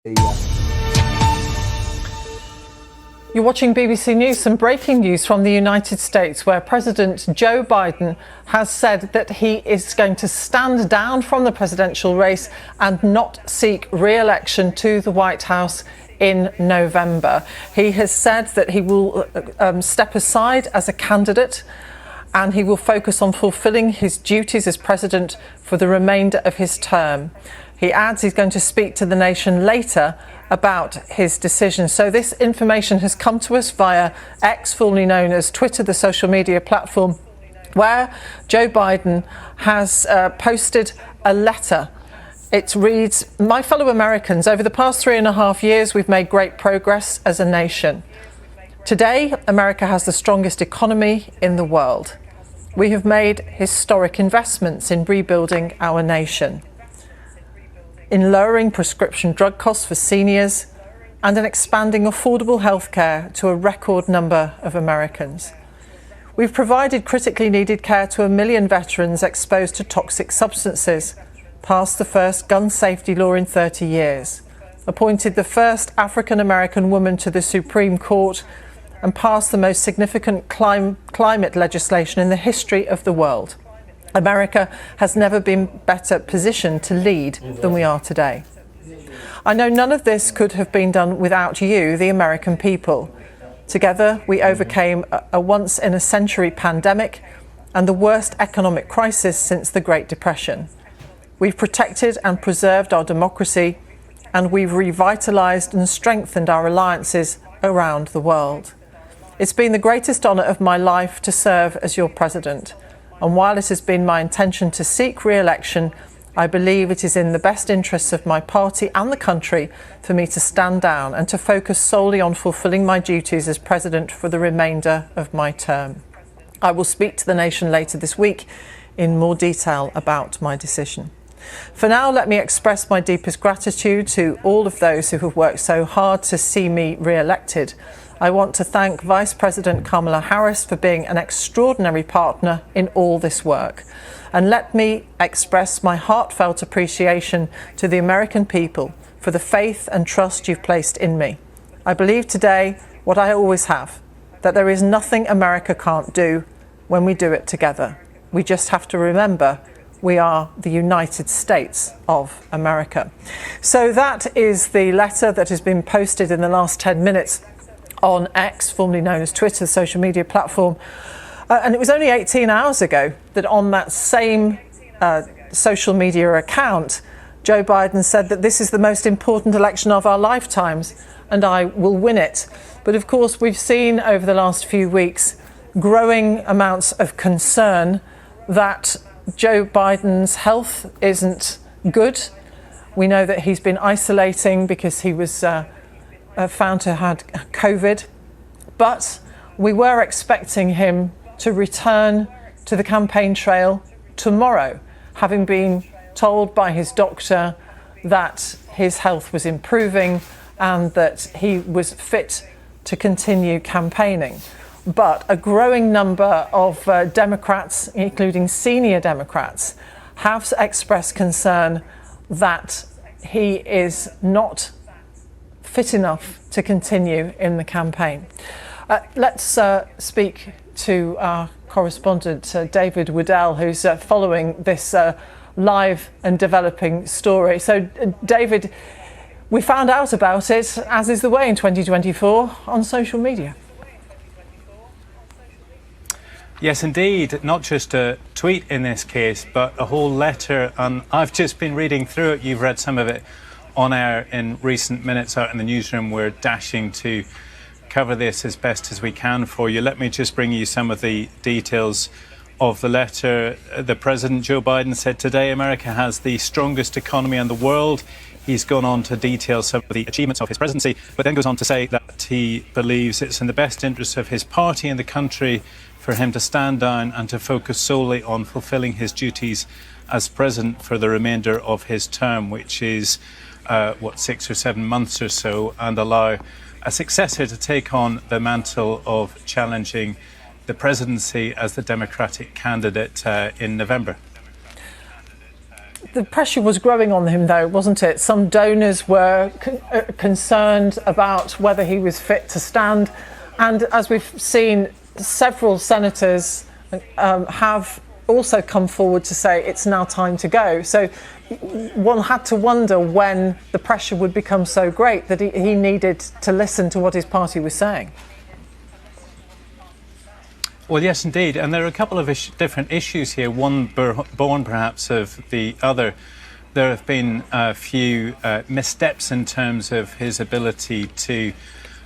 You're watching BBC News. Some breaking news from the United States, where President Joe Biden has said that he is going to stand down from the presidential race and not seek re-election to the White House in November. He has said that he will step aside as a candidate and he will focus on fulfilling his duties as president for the remainder of his term. He adds he's going to speak to the nation later about his decision. So this information has come to us via X, formerly known as Twitter, the social media platform, where Joe Biden has posted a letter. It reads, "My fellow Americans, over the past 3.5 years, we've made great progress as a nation. Today, America has the strongest economy in the world. We have made historic investments in rebuilding our nation, in lowering prescription drug costs for seniors, and in expanding affordable healthcare to a record number of Americans. We've provided critically needed care to 1 million veterans exposed to toxic substances, passed the first gun safety law in 30 years, appointed the first African-American woman to the Supreme Court, and passed the most significant climate legislation in the history of the world. America has never been better positioned to lead than we are today. I know none of this could have been done without you, the American people. Together, we overcame a once-in-a-century pandemic and the worst economic crisis since the Great Depression. We've protected and preserved our democracy, and we've revitalized and strengthened our alliances around the world. It's been the greatest honor of my life to serve as your president. And while it has been my intention to seek re-election, I believe it is in the best interests of my party and the country for me to stand down and to focus solely on fulfilling my duties as president for the remainder of my term. I will speak to the nation later this week in more detail about my decision. For now, let me express my deepest gratitude to all of those who have worked so hard to see me re-elected. I want to thank Vice President Kamala Harris for being an extraordinary partner in all this work. And let me express my heartfelt appreciation to the American people for the faith and trust you've placed in me. I believe today what I always have, that there is nothing America can't do when we do it together. We just have to remember we are the United States of America. So that is the letter that has been posted in the last 10 minutes on X, formerly known as Twitter, the social media platform. And it was only 18 hours ago that on that same social media account, Joe Biden said that this is the most important election of our lifetimes and I will win it. But of course, we've seen over the last few weeks growing amounts of concern that Joe Biden's health isn't good. We know that he's been isolating because he was found to have had COVID, but we were expecting him to return to the campaign trail tomorrow, having been told by his doctor that his health was improving and that he was fit to continue campaigning. But a growing number of Democrats, including senior Democrats, have expressed concern that he is not fit enough to continue in the campaign. Let's speak to our correspondent, David Woodell, who's following this live and developing story. So, David, we found out about it, as is the way in 2024, on social media. Yes, indeed. Not just a tweet in this case, but a whole letter. And I've just been reading through it. You've read some of it on air in recent minutes out in the newsroom. We're dashing to cover this as best as we can for you. Let me just bring you some of the details of the letter. The President, Joe Biden, said today America has the strongest economy in the world. He's gone on to detail some of the achievements of his presidency, but then goes on to say that he believes it's in the best interest of his party and the country for him to stand down and to focus solely on fulfilling his duties as president for the remainder of his term, which is 6 or 7 months or so, and allow a successor to take on the mantle of challenging the presidency as the Democratic candidate in November. The pressure was growing on him, though, wasn't it? Some donors were concerned about whether he was fit to stand. And as we've seen, several senators have also come forward to say it's now time to go. So one had to wonder when the pressure would become so great that he needed to listen to what his party was saying. Well, yes, indeed. And there are a couple of different issues here, one born perhaps of the other. There have been a few missteps in terms of his ability to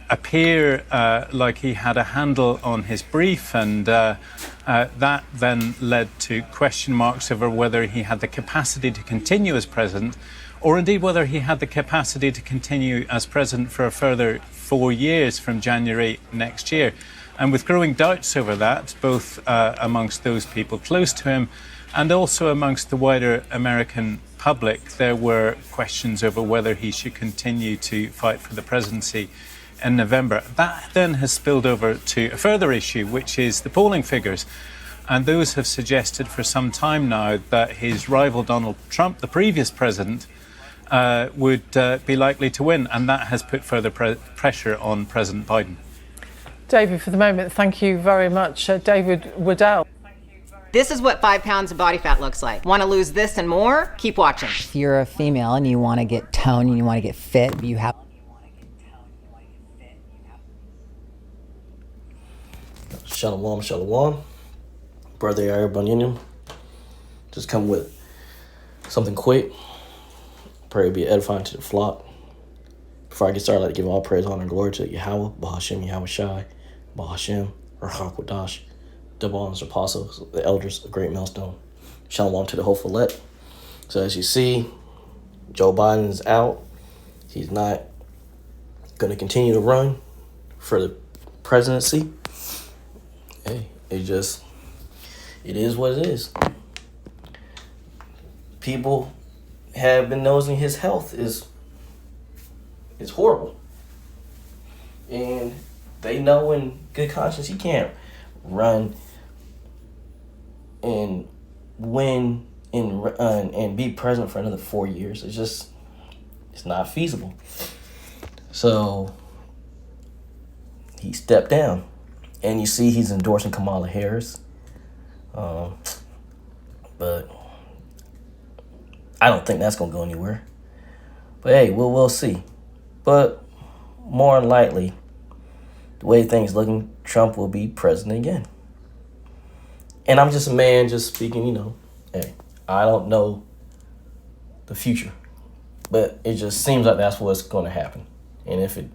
appear like he had a handle on his brief, and that then led to question marks over whether he had the capacity to continue as president, or indeed whether he had the capacity to continue as president for a further 4 years from January next year. And with growing doubts over that, both amongst those people close to him and also amongst the wider American public, there were questions over whether he should continue to fight for the presidency in November. That then has spilled over to a further issue, which is the polling figures. And those have suggested for some time now that his rival Donald Trump, the previous president, would be likely to win. And that has put further pressure on President Biden. David, for the moment, thank you very much. David Waddell. This is what 5 pounds of body fat looks like. Want to lose this and more? Keep watching. If you're a female and you want to get toned and you want to get fit, you have. Shalom, shalom. Brother Yair Bunyanim. Just come with something quick. Pray it be edifying to the flock. Before I get started, I'd like to give all praise, honor, and glory to Yahweh, Bahashem, Yahweh Shai, Bahashem, Rahak Wadash, double honors apostles, the elders of Great Millstone. Shalom to the hopeful elect. So as you see, Joe Biden is out. He's not going to continue to run for the presidency. Hey, it is what it is. People have been noticing his health is horrible. And they know in good conscience he can't run and win and be president for another 4 years. It's not feasible. So he stepped down. And you see he's endorsing Kamala Harris. But I don't think that's going to go anywhere. But hey, we'll see. But more than likely, the way things looking, Trump will be president again. And I'm just a man just speaking, hey, I don't know the future. But it just seems like that's what's going to happen. And if it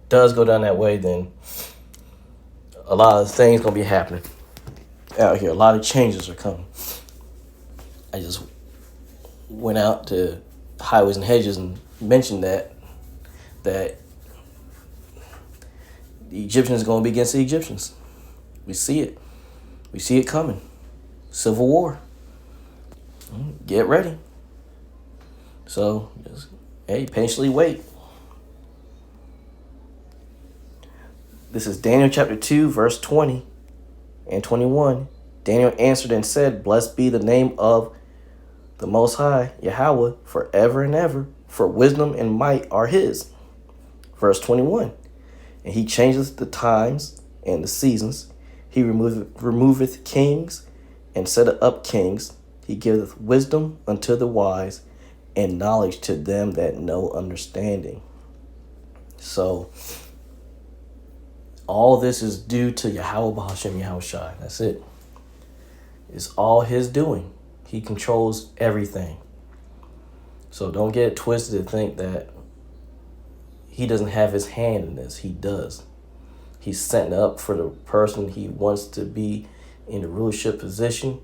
does go down that way, then a lot of things going to be happening out here. A lot of changes are coming. I just went out to Highways and Hedges and mentioned that the Egyptians are going to be against the Egyptians. We see it. We see it coming. Civil war. Get ready. So, just, hey, patiently wait. This is Daniel chapter 2, verse 20 and 21. Daniel answered and said, Blessed be the name of the Most High, Yahweh, forever and ever, for wisdom and might are his. Verse 21. And he changeth the times and the seasons. He removeth kings and setteth up kings. He giveth wisdom unto the wise and knowledge to them that know understanding. So, all this is due to Yahweh Bahashem Yahweh Shai. That's it. It's all his doing. He controls everything. So don't get it twisted to think that he doesn't have his hand in this. He does. He's setting up for the person he wants to be in the rulership position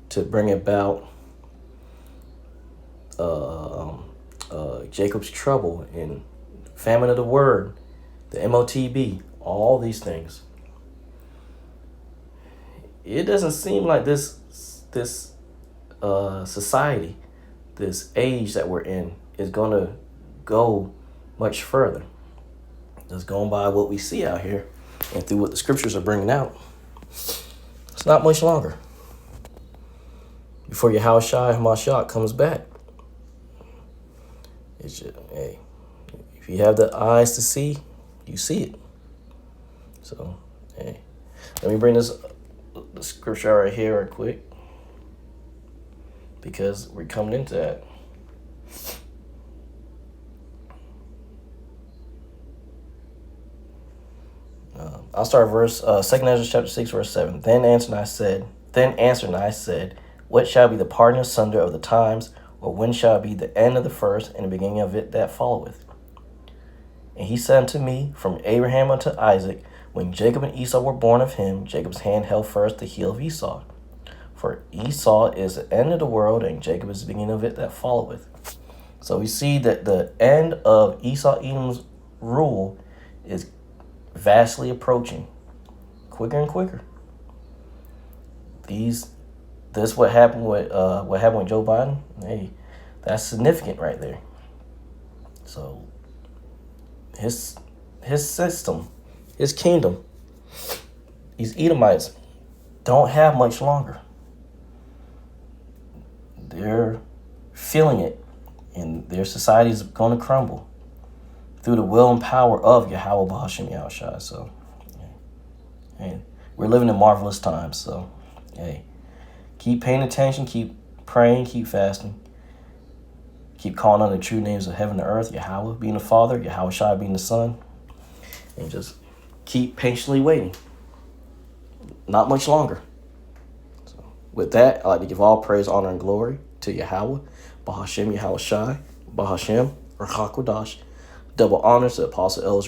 to bring about Jacob's trouble and famine of the word, the MOTB, all these things. It doesn't seem like this society, this age that we're in, is going to go much further. Just going by what we see out here and through what the scriptures are bringing out, it's not much longer before Yahweh Shai Hamashiach comes back. It's just, hey, if you have the eyes to see, you see it. So, hey, let me bring the scripture right here real quick, because we're coming into that. I'll start verse 2 Ezra chapter 6 verse 7. Then answered I said, what shall be the parting asunder of the times, or when shall be the end of the first and the beginning of it that followeth? And he said unto me, from Abraham unto Isaac, when Jacob and Esau were born of him, Jacob's hand held first the heel of Esau. For Esau is the end of the world, and Jacob is the beginning of it that followeth. So we see that the end of Esau Edom's rule is vastly approaching, quicker and quicker. This what happened with Joe Biden. Hey, that's significant right there. So his system, his kingdom, these Edomites don't have much longer. They're feeling it, and their society is going to crumble through the will and power of Yahweh Bahashem Yahushua. So, hey, we're living in marvelous times. So, hey, keep paying attention, keep praying, keep fasting, keep calling on the true names of heaven and earth, Yahweh being the Father, Yahushua being the Son, and just keep patiently waiting. Not much longer. So, with that, I'd like to give all praise, honor, and glory to Yahweh, Bahashem Yahushua, Bahashem, Rachakodash. Double honors to Apostle Elder